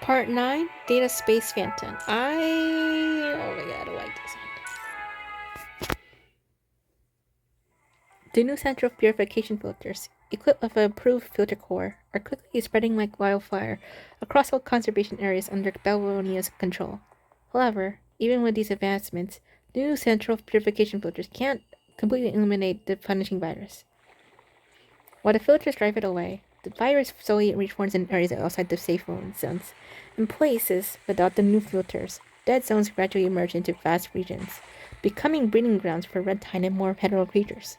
Part 9, Data Space Phantom. Oh my god, I like this one. The new central purification filters, equipped with an approved filter core, are quickly spreading like wildfire across all conservation areas under Babylonia's control. However, even with these advancements, the new central purification filters can't completely eliminate the punishing virus. While the filters drive it away, the virus slowly respawns in areas outside the safe zones. In places without the new filters, dead zones gradually emerge into vast regions, becoming breeding grounds for red tide and more hetero creatures.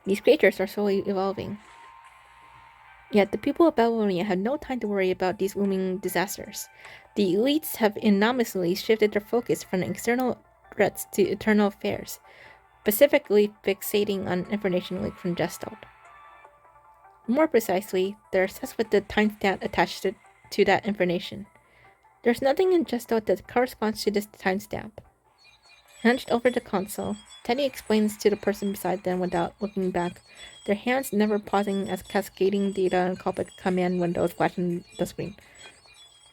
These creatures are slowly evolving. Yet the people of Babylonia have no time to worry about these looming disasters. The elites have enormously shifted their focus from external threats to internal affairs, specifically fixating on information leaked from Gestalt. More precisely, they're obsessed with the timestamp attached to that information. There's nothing in Gestalt that corresponds to this timestamp. Hunched over the console, Teddy explains to the person beside them without looking back, their hands never pausing as cascading data and culprit command windows flash on the screen.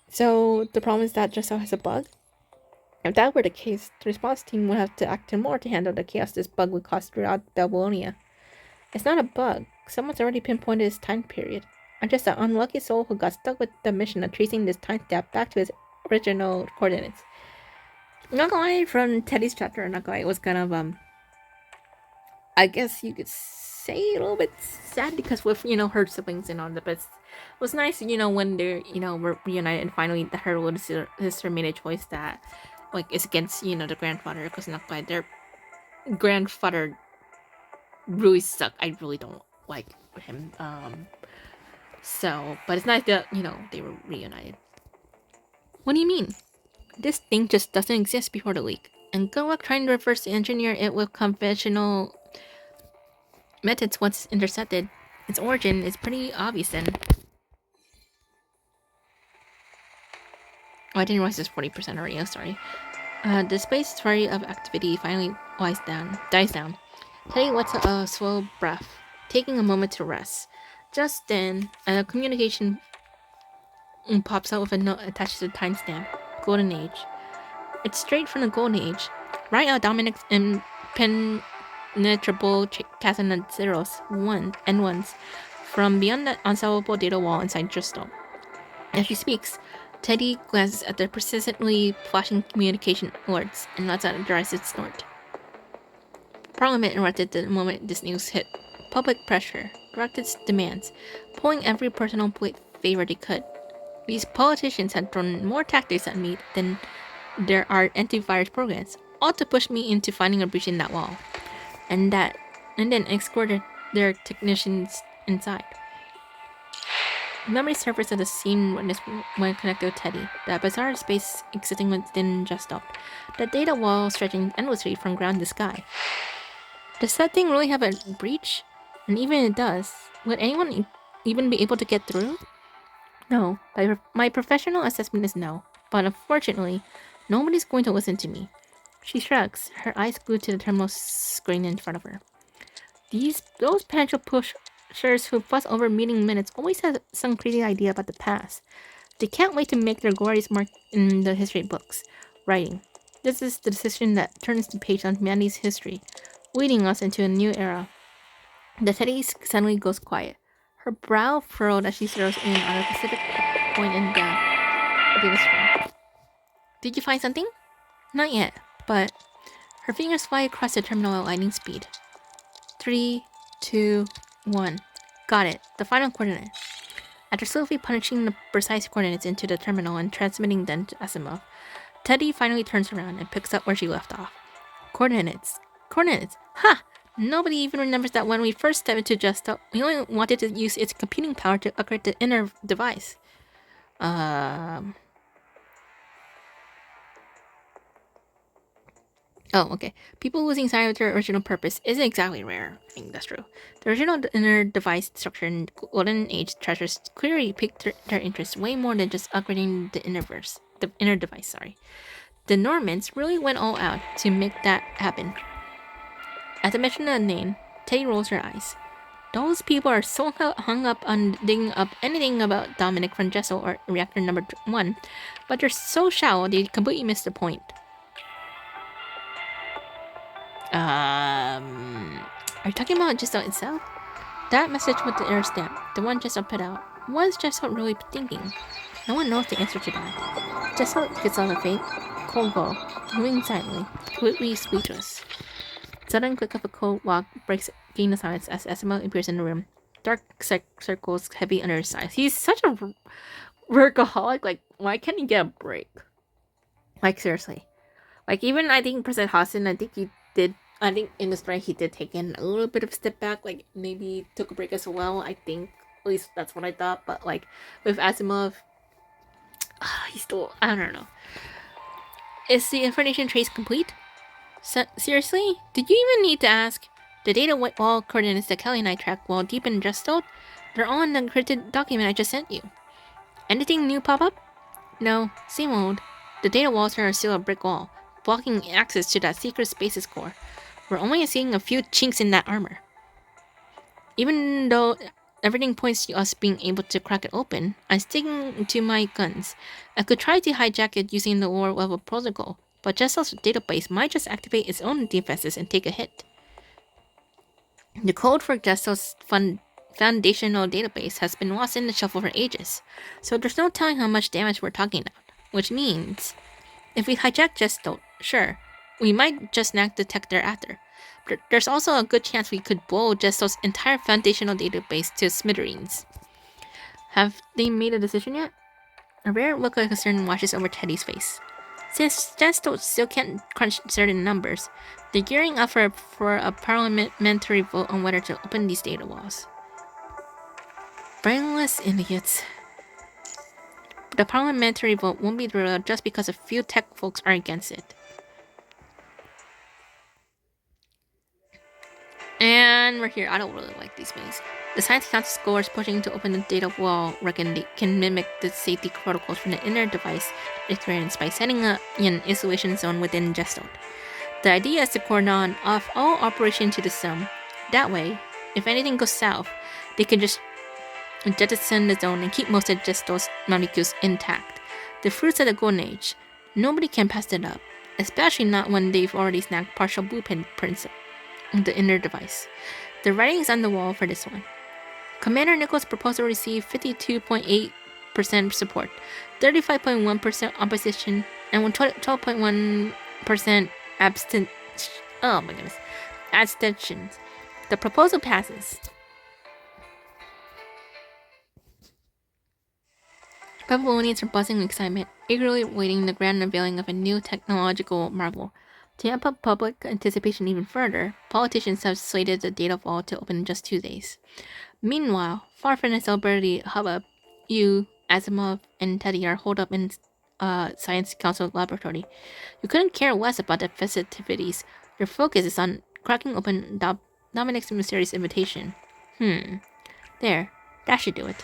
So, the problem is that Gestalt has a bug? If that were the case, the response team would have to act more to handle the chaos this bug would cause throughout Babylonia. It's not a bug. Someone's already pinpointed its time period. I'm just an unlucky soul who got stuck with the mission of tracing this timestamp back to its original coordinates. Not gonna lie, from Teddy's chapter, not gonna lie, it was kind of, I guess you could say a little bit sad because with, her siblings and all that, but it was nice, when they're, were reunited and finally her little sister made a choice that, like, is against, the grandfather, because not gonna lie, their grandfather really suck. I really don't like him. But it's nice that, they were reunited. What do you mean? This thing just doesn't exist before the leak. And good luck trying to reverse engineer it with conventional methods once intercepted. Its origin is pretty obvious then. Oh, I didn't realize it's 40% already, I'm sorry. The space flurry of activity finally dies down. Teddy lets a slow breath, taking a moment to rest. Just then, a communication pops out with a note attached to the timestamp. Golden Age. It's straight from the Golden Age. Right out Dominic's impenetrable chasm of zeros, and ones, from beyond the unsolvable data wall inside Gestalt. As she speaks, Teddy glances at the persistently flashing communication alerts and lets out a derisive snort. Parliament erupted the moment this news hit. Public pressure, directed demands, pulling every personal favor they could. These politicians had thrown more tactics at me than there are antivirus programs, all to push me into finding a breach in that wall. And then escorted their technicians inside. Memory surface of the scene witnessed when connected with Teddy, that bizarre space existing within Gestalt, the data wall stretching endlessly from ground to sky. Does that thing really have a breach? And even if it does, would anyone even be able to get through? No, my professional assessment is no, but unfortunately, nobody's going to listen to me. She shrugs, her eyes glued to the terminal screen in front of her. Those potential pushers who fuss over meeting minutes always have some crazy idea about the past. They can't wait to make their glorious mark in the history books. Writing. This is the decision that turns the page on humanity's history, leading us into a new era. The Teddy suddenly goes quiet. Her brow furrowed as she zeroes in on a specific point in the screen. Did you find something? Not yet, but her fingers fly across the terminal at lightning speed. 3, 2, 1. Got it. The final coordinate. After slowly punching the precise coordinates into the terminal and transmitting them to Asimov, Teddy finally turns around and picks up where she left off. Coordinates. Ha! Nobody even remembers that when we first stepped into Gestalt, we only wanted to use its computing power to upgrade the inner device. Oh, okay. People losing sight of their original purpose isn't exactly rare. I think that's true. The original inner device structure in Golden Age treasures clearly piqued their interest way more than just upgrading the inner device, sorry. The Normans really went all out to make that happen. At the mention of the name, Teddy rolls her eyes. Those people are so hung up on digging up anything about Dominic from Jessel or reactor number 1, but they're so shallow they completely miss the point. Are you talking about Jessel itself? That message with the air stamp, the one Jessel put out, what's Jessel really thinking? No one knows the answer to that. Jessel gets on the faint, cold glow, moving silently, completely speechless. Sudden click of a cold walk breaks gain the silence as Asimo appears in the room. Dark circles heavy under his eyes. He's such a workaholic. Like, why can't he get a break? Like, seriously. Like, even I think President Hassan, I think in the strike he did take in a little bit of step back. Like, maybe took a break as well. I think, at least that's what I thought. But, like, with Asimov, he's still, I don't know. Is the information trace complete? Seriously? Did you even need to ask? The data wall coordinates that Kelly and I tracked while deep in Justo, they're all in the encrypted document I just sent you. Anything new pop up? No, same old. The data walls are still a brick wall, blocking access to that secret spaces core. We're only seeing a few chinks in that armor. Even though everything points to us being able to crack it open, I'm sticking to my guns. I could try to hijack it using the lower level protocol, but Jessel's database might just activate its own defenses and take a hit. The code for Jessel's foundational database has been lost in the shuffle for ages, so there's no telling how much damage we're talking about. Which means, if we hijack Jesel, sure, we might just snag the tech thereafter. But there's also a good chance we could blow Jesel's entire foundational database to smithereens. Have they made a decision yet? A rare look of concern washes over Teddy's face. Since Jesel still can't crunch certain numbers, they're gearing up for a parliamentary vote on whether to open these data walls. Brainless idiots. The parliamentary vote won't be derailed just because a few tech folks are against it. And we're here. I don't really like these minis. The Science Council scholars pushing to open the data wall reckon they can mimic the safety protocols from the inner device experience by setting up an isolation zone within Gestalt. The idea is to cordon off all operation to the zone. That way, if anything goes south, they can just jettison the zone and keep most of Gestalt's molecules intact. The fruits of the Golden Age. Nobody can pass it up, especially not when they've already snagged partial blueprints of the inner device. The writing's on the wall for this one. Commander Nichols' proposal received 52.8% support, 35.1% opposition, and 12.1% abstentions. The proposal passes. Babylonians are buzzing with excitement, eagerly awaiting the grand unveiling of a new technological marvel. To amp up public anticipation even further, politicians have slated the data vault to open in just 2 days. Meanwhile, far from the celebrity hubbub, you, Asimov, and Teddy are holed up in Science Council laboratory. You couldn't care less about the festivities. Your focus is on cracking open Dominic's mysterious invitation. There. That should do it.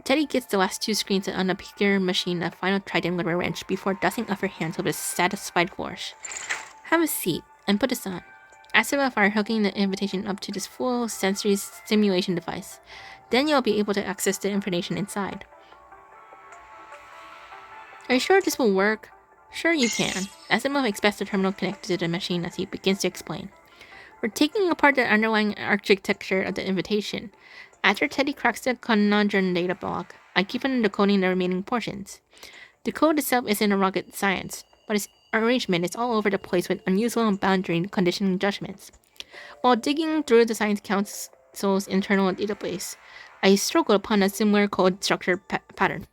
Teddy gets the last 2 screens on the peculiar machine a final trident with a wrench before dusting off her hands with a satisfied flourish. Have a seat and put this on. Asimov are hooking the invitation up to this full sensory simulation device. Then you'll be able to access the information inside. Are you sure this will work? Sure you can. Asimov expects the terminal connected to the machine as he begins to explain. We're taking apart the underlying architecture of the invitation. After Teddy cracks the conundrum data block, I keep on decoding the remaining portions. The code itself isn't a rocket science, but its arrangement is all over the place with unusual boundary conditioning judgments. While digging through the Science Council's internal database, I stumbled upon a similar code structure pattern.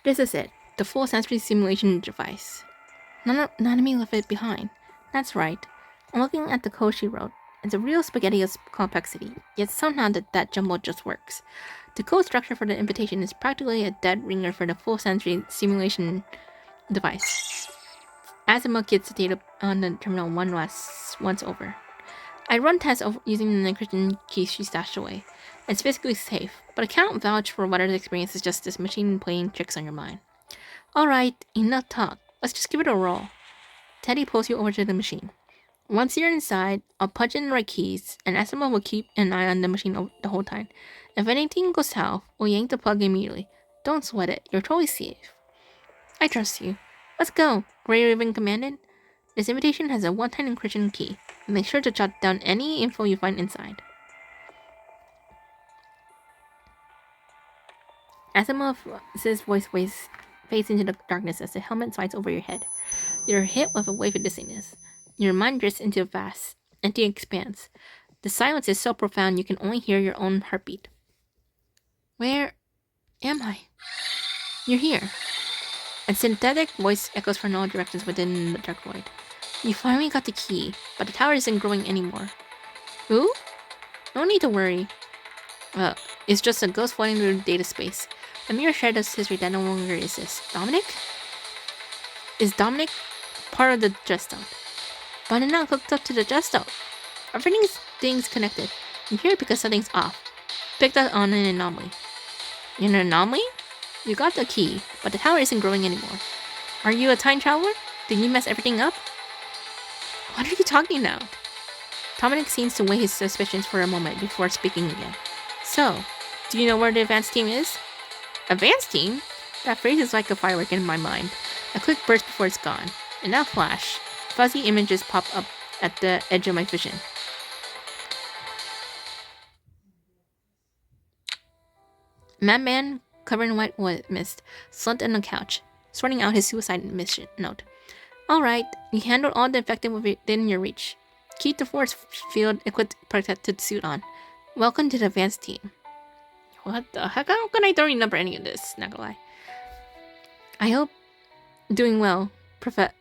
This is it, the full sensory simulation device. None of me left it behind. That's right. I'm looking at the code she wrote. It's a real spaghetti of complexity, yet somehow that jumble just works. The code structure for the invitation is practically a dead ringer for the full sensory simulation device. Asimov gets the data on the terminal once over. I run tests using the encryption key she stashed away. It's physically safe, but I can't vouch for whether the experience is just this machine playing tricks on your mind. Alright, enough talk. Let's just give it a roll. Teddy pulls you over to the machine. Once you're inside, I'll punch in the right keys, and Asima will keep an eye on the machine the whole time. If anything goes south, we'll yank the plug immediately. Don't sweat it, you're totally safe. I trust you. Let's go, Grey Raven Commandant. This invitation has a one-time encryption key. Make sure to jot down any info you find inside. Asimov's voice fades into the darkness as the helmet slides over your head. You're hit with a wave of dizziness. Your mind drifts into a vast, empty expanse. The silence is so profound you can only hear your own heartbeat. Where am I? You're here. A synthetic voice echoes from all directions within the dark void. You finally got the key, but the tower isn't growing anymore. Who? No need to worry. It's just a ghost floating through data space. A mere shred of history that no longer exists. Dominic? Is Dominic part of the Gesto? But I'm not hooked up to the Gesto. Everything's connected. I'm here because something's off. Picked up on an anomaly. An anomaly? You got the key, but the tower isn't growing anymore. Are you a time traveler? Did you mess everything up? What are you talking about? Dominic seems to weigh his suspicions for a moment before speaking again. So, do you know where the advanced team is? Advanced team? That phrase is like a firework in my mind. A quick burst before it's gone. In that flash, fuzzy images pop up at the edge of my vision. Madman, covered in white mist, slumped on the couch, sorting out his suicide mission note. Alright, you handled all the infected within your reach. Keep the force field equipped protected suit on. Welcome to the advanced team. What the heck? How can I don't remember any of this? Not gonna lie. I hope doing well, Prophet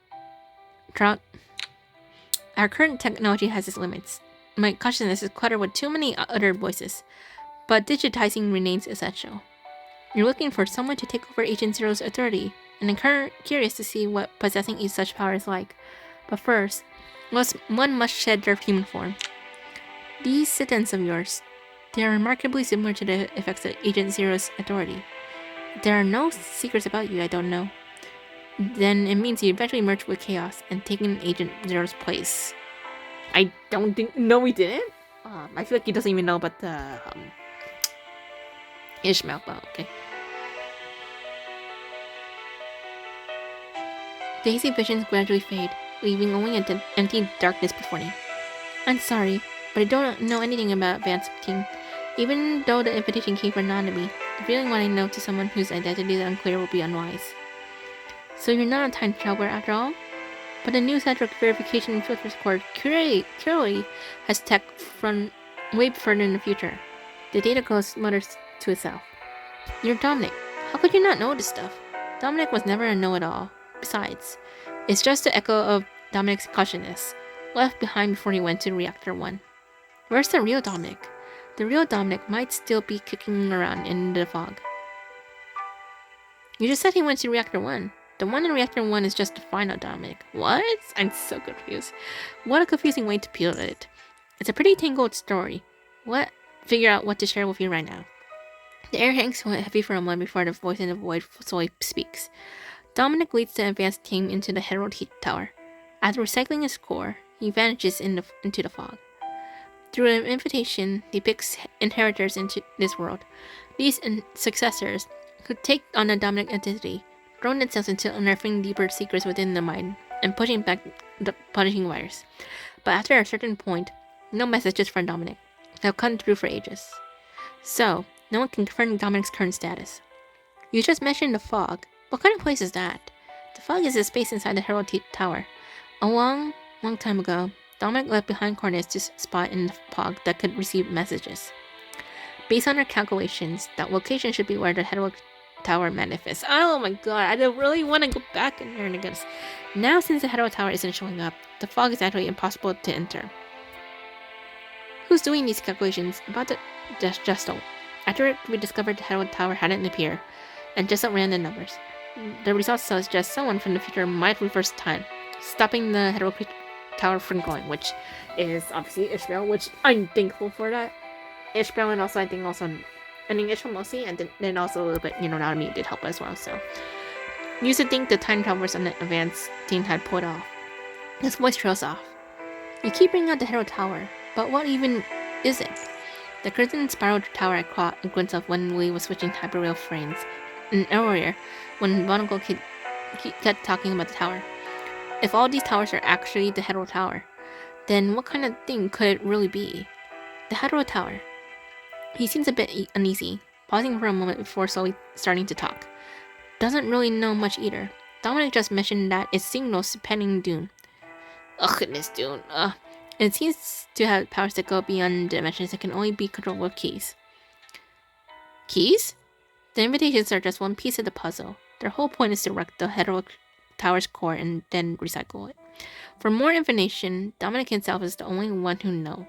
Trout. Our current technology has its limits. My consciousness is cluttered with too many other voices, but digitizing remains essential. You're looking for someone to take over Agent Zero's authority, and I'm curious to see what possessing each such power is like. But first, one must shed their human form. These sit-ins of yours, they are remarkably similar to the effects of Agent Zero's authority. There are no secrets about you I don't know. Then it means you eventually merge with Chaos and taking Agent Zero's place. I don't think... No, we didn't? I feel like he doesn't even know about the... Ishmael, but okay. The hazy visions gradually fade, leaving only an empty darkness before me. I'm sorry, but I don't know anything about Advanced Team. Even though the invitation came from anonymity, revealing what I know to someone whose identity is unclear will be unwise. So you're not a time traveler after all? But the new central verification filter score clearly has tech from way further in the future. The data ghost mutters to itself. You're Dominic. How could you not know this stuff? Dominic was never a know-it-all. Besides, it's just the echo of Dominic's cautiousness, left behind before he went to Reactor 1. Where's the real Dominic? The real Dominic might still be kicking around in the fog. You just said he went to Reactor 1. The one in Reactor 1 is just the final Dominic. What? I'm so confused. What a confusing way to peel it. It's a pretty tangled story. Figure out what to share with you right now. The air hangs heavy for a moment before the voice in the void slowly speaks. Dominic leads the advanced team into the Herald Heat Tower. After recycling his core, he vanishes into the fog. Through an invitation, he picks inheritors into this world. These successors could take on the Dominic identity, throwing themselves into unearthing deeper secrets within the mind and pushing back the punishing virus. But after a certain point, no messages from Dominic have come through for ages. So, no one can confirm Dominic's current status. You just mentioned the fog. What kind of place is that? The fog is a space inside the Herald Heat Tower. A long time ago, Dominic left behind coordinates to spot in the fog that could receive messages. Based on our calculations, that location should be where the Herald Tower manifests. Oh my god, I don't really want to go back in there and again. Now, since the Herald Tower isn't showing up, the fog is actually impossible to enter. Who's doing these calculations? About the Gesto. After we discovered the Herald Tower hadn't appeared, and Gesto ran the numbers. The results suggest someone from the future might reverse time, stopping the Herald Tower from going, which is obviously Ishmael, which I'm thankful for that. Ishmael, and also I think Ishmael mostly, and then also a little bit, Nanami did help as well, so. Used to think the time travelers on the advanced team had pulled off. His voice trails off. You keep bringing out the Hero Tower, but what even is it? The Crimson Spiral Tower I caught a glimpse of when we were switching hyperrail frames. And earlier, when Monocle kept talking about the tower. If all these towers are actually the Hero Tower, then what kind of thing could it really be? The Hero Tower. He seems a bit uneasy, pausing for a moment before slowly starting to talk. Doesn't really know much either. Dominic just mentioned that it signals pending doom. Ugh, goodness, Dune. It seems to have powers that go beyond dimensions that can only be controlled with keys. Keys? The invitations are just one piece of the puzzle. Their whole point is to wreck the Hero Tower's core and then recycle it. For more information, Dominic himself is the only one who knows.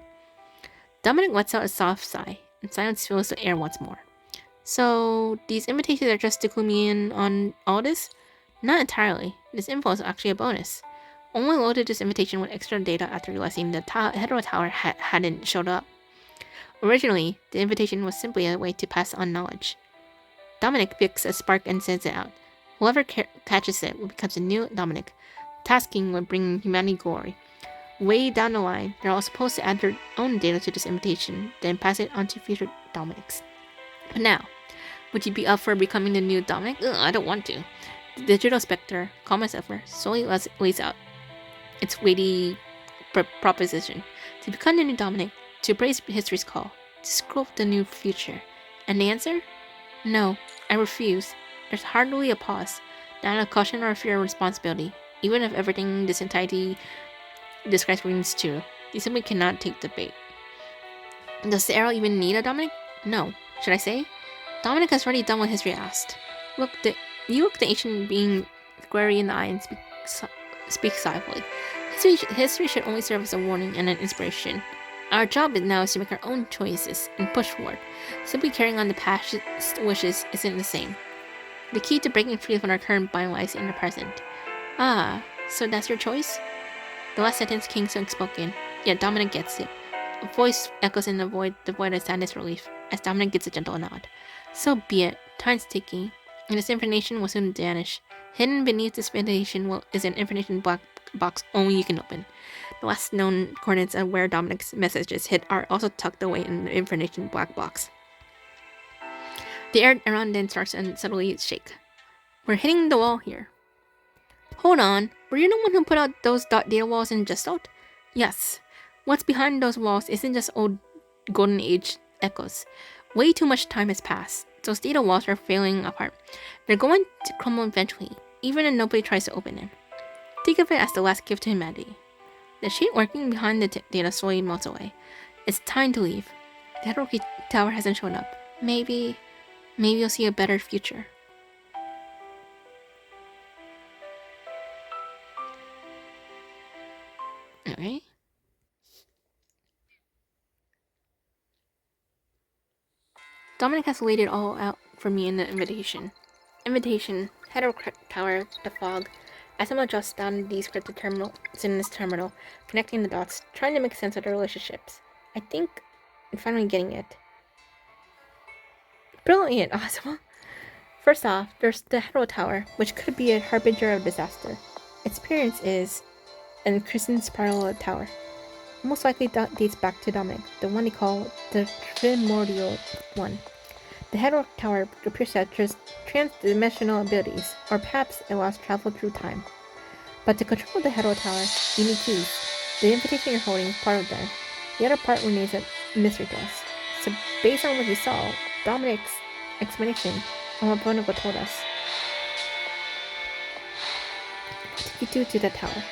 Dominic lets out a soft sigh, and silence fills the air once more. So, these invitations are just to clue me in on all this? Not entirely. This info is actually a bonus. Only loaded this invitation with extra data after realizing the Hero Tower hadn't showed up. Originally, the invitation was simply a way to pass on knowledge. Dominic picks a spark and sends it out. Whoever catches it becomes a new Dominic, tasking with bringing humanity glory. Way down the line, they're all supposed to add their own data to this invitation, then pass it on to future Dominics. But now, would you be up for becoming the new Dominic? Ugh, I don't want to. The digital specter, calm as ever, slowly lays out its weighty proposition. To become the new Dominic, to embrace history's call, to sculpt the new future. And the answer? No, I refuse. There's hardly a pause, not a caution or a fear of responsibility. Even if everything this entirety describes rings true, you simply cannot take the bait. Does the arrow even need a Dominic? No. Should I say? Dominic has already done what history asked. You look the ancient being squarely in the eye and speak softly. History should only serve as a warning and an inspiration. Our job now is to make our own choices and push forward. Simply carrying on the past wishes isn't the same. The key to breaking free from our current bind lies in the present. Ah, so that's your choice? The last sentence came so spoken, yet Dominic gets it. A voice echoes in the void of sadness relief, as Dominic gets a gentle nod. So be it. Time's ticking, and this information will soon vanish. Hidden beneath this invitation is an information black box only you can open. The last known coordinates of where Dominic's messages hit are also tucked away in the information black box. The air around then starts to subtly shake. We're hitting the wall here. Hold on, were you the one who put out those data walls in Gestalt? Yes. What's behind those walls isn't just old Golden Age echoes. Way too much time has passed. Those data walls are falling apart. They're going to crumble eventually, even if nobody tries to open them. Think of it as the last gift to humanity. The sheet working behind the data slowly melts away. It's time to leave. The Hero Tower hasn't shown up. Maybe you'll see a better future. Alright. Dominic has laid it all out for me in the invitation. Hero Tower, the fog. As I'm just down these cryptic terminals in this terminal, connecting the dots, trying to make sense of the relationships. I think I'm finally getting it. Brilliant, awesome. First off, there's the Hero Tower, which could be a harbinger of disaster. Its appearance is an Crimson Spiral Tower. Most likely dates back to Dominic, the one they call the Primordial One. The Hero Tower appears to have trans-dimensional abilities, or perhaps it allows travel through time. But to control the Hero Tower, you need keys. The invitation you're holding is part of them. The other part remains a mystery to us. So based on what you saw, Dominic's explanation on what Bonobo told us, what did you do to that tower?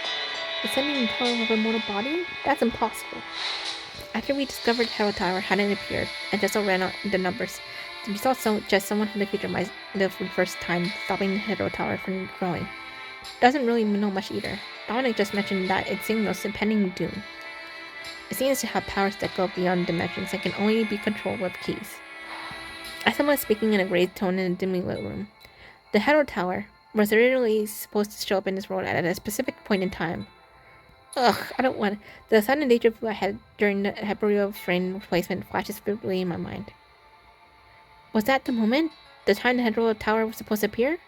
Ascending the tower of a mortal body? That's impossible. After we discovered Hero Tower hadn't appeared, and just ran out the numbers, the result suggests someone from the future might live for the first time, stopping the Hero Tower from growing. Doesn't really know much either. Dominic just mentioned that it signals impending doom. It seems to have powers that go beyond dimensions and can only be controlled with keys. As someone speaking in a grave tone in a dimly lit room, the Hero Tower was originally supposed to show up in this world at a specific point in time. Ugh, I don't want. The sudden deja vu I had during the hyperreal frame replacement flashes vividly in my mind. Was that the moment? The time the Hero Tower was supposed to appear?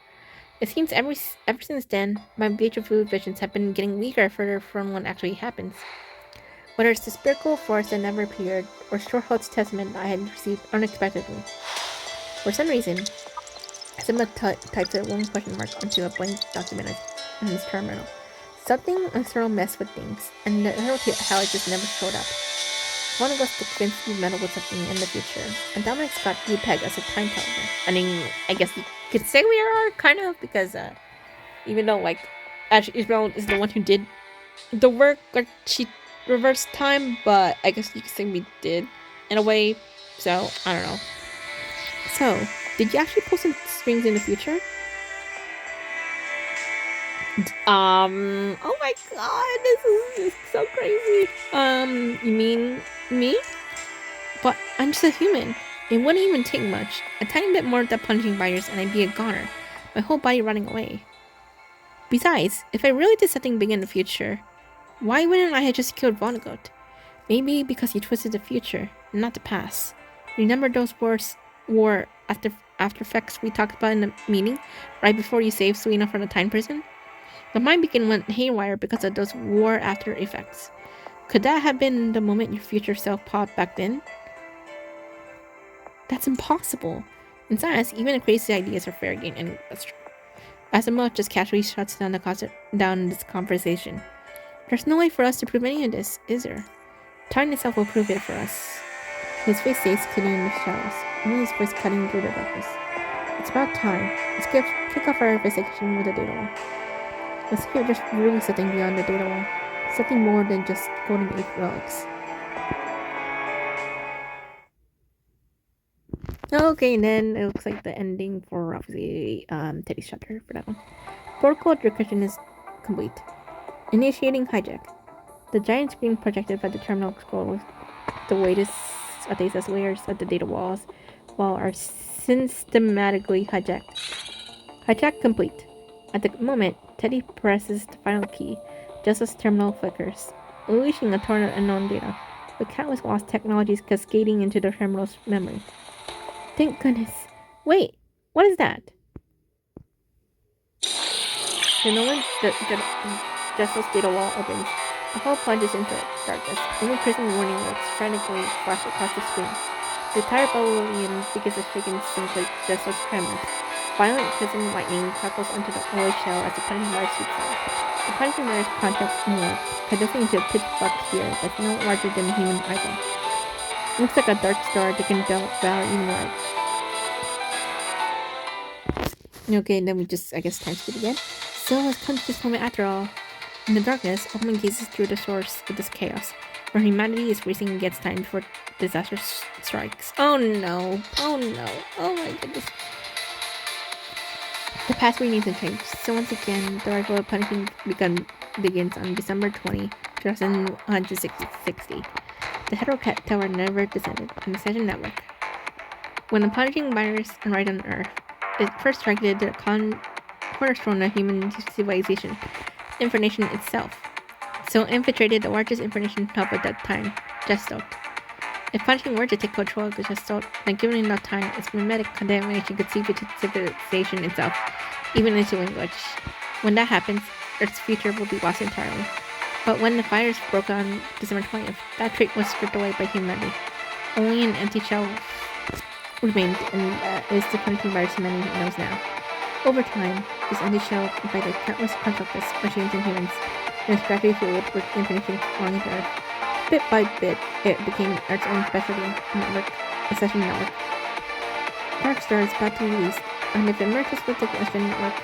It seems ever since then, my deja vu visions have been getting weaker further from when actually happens. Whether it's the spiritual force that never appeared, or Storehold's testament I had received unexpectedly. For some reason, Simba types a long question mark onto a blank document in his terminal. Something external messed with things, and the little how it just never showed up. One of us to convince you meddle with something in the future, and Dominic's got you pegged as a time traveler. I mean, I guess you could say we are, kind of, because even though, like, actually Isabel is the one who did the work, like, she reversed time, but I guess you could say we did, in a way, so, I don't know. So, did you actually pull some strings in the future? Oh my god, this is so crazy. You mean me? But I'm just a human. It wouldn't even take much. A tiny bit more of that punching virus and I'd be a goner. My whole body running away. Besides, if I really did something big in the future, why wouldn't I have just killed Vonnegut? Maybe because you twisted the future, not the past. Remember those war after effects we talked about in the meeting, right before you saved Selena from the time prison? The mind beacon went haywire because of those war after effects. Could that have been the moment your future self popped back then? That's impossible. In science, even the crazy ideas are fair game, and that's true. Asimov just casually shuts down this conversation. There's no way for us to prove any of this, is there? Time itself will prove it for us. His face stays hidden in the shadows, only his voice cutting through the darkness. It's about time. Let's kick off our investigation with the data wall. Let's see if there's really something beyond the data wall. Something more than just golden age relics. Okay, and then it looks like the ending for obviously Teddy's chapter for that one. Protocol decryption is complete. Initiating hijack. The giant screen projected by the terminal scrolls the latest updates as layers of the data walls, while are systematically hijacked. Hijack complete. At the moment, Teddy presses the final key, just as terminal flickers, unleashing a torrent of unknown data, with countless lost technologies cascading into the terminal's memory. Thank goodness. Wait, what is that? The moment Jessel's data wall opens, the hull plunges into darkness. Only prison warning lights frantically flash across the screen. The entire Babylonian begins to shake and sink Jessel's tremors. Violent prison lightning crackles onto the oil shell as the punishing virus sweeps out. The punishing virus contracts more, condensing into a pitch-black sphere that's no larger than a human eyeball. Looks like a dark star that can devour even light. Okay, and then we just, I guess, time speed again. So let's come to this moment after all. In the darkness, Oldman gazes through the source of this chaos, where humanity is racing against time before disaster strikes. Oh no! Oh no! Oh my goodness! The past remains unchanged. So once again, the rifle of punishing begins on December 20, 2160. The Heterocat Tower never descended on the Ascension Network. When the punishing virus arrived on Earth, it first targeted the cornerstone of human civilization, information itself. So infiltrated the largest information hub at that time, Gestalt. If punishing were to take control of the Gestalt, then given enough time, its mimetic contamination could seep into civilization itself, even into language. When that happens, Earth's future will be lost entirely. But when the virus broke on December 20th, that trait was stripped away by humanity. Only an empty shell remained, and that is the punishing virus humanity knows now. Over time, this empty shell infected countless constructs, machines, and humans, and was gradually filled with information belonging to Earth. Bit by bit, it became Earth's own specialty network, Ascension Network. Darkstar is about to be released, and if it merges with the Ascension Network,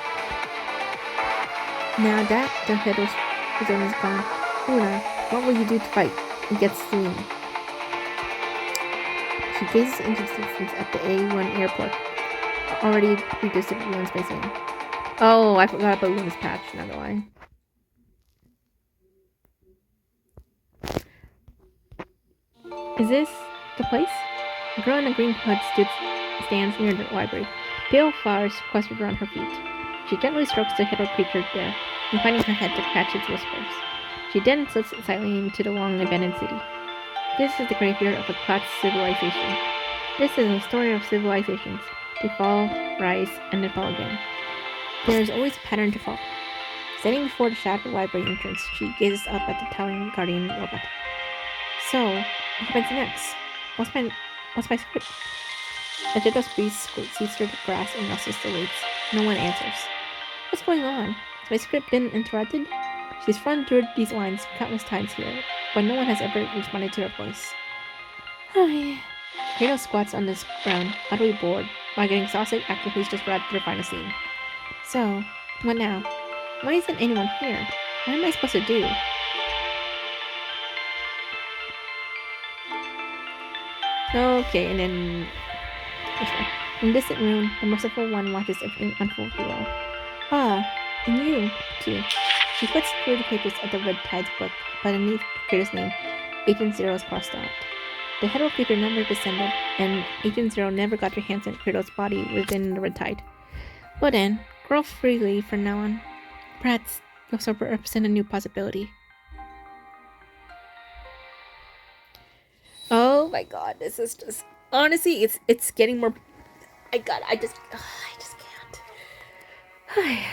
now that the Headless zone is gone, Luna, what will you do to fight against Selena? She gazes into the distance at the A1 airport, already reduced to one space lane. Oh, I forgot about Luna's patch, not gonna lie. Is this the place? A girl in a green hood stands near the library. Pale flowers clustered around her feet. She gently strokes the head of creature there, inclining her head to catch its whispers. She then slips silently into the long abandoned city. This is the graveyard of a collapsed civilization. This is a story of civilizations. They fall, rise, and then fall again. There is always a pattern to fall. Standing before the shattered library entrance, she gazes up at the towering guardian robot. So, what happens next? What's my script? A gentle breeze sees through the grass and rustles the leaves. No one answers. What's going on? Has my script been interrupted? She's run through these lines countless times here, but no one has ever responded to her voice. Kato squats on the ground, utterly bored, while getting exhausted after he's just read their final scene. So, what now? Why isn't anyone here? What am I supposed to do? Okay, and then... In the distant room, the merciful one watches everything unfold below. Ah, and you, too. She flips through the pages of the Red Tides book, but beneath Kira's name, Agent Zero is crossed out. The head of Peter never descended, and Agent Zero never got her hands on Kratos' body within the Red Tide. Well then, grow freely from now on. Perhaps you'll also represent a new possibility. Oh my god, this is just... Honestly, it's getting more... I just can't.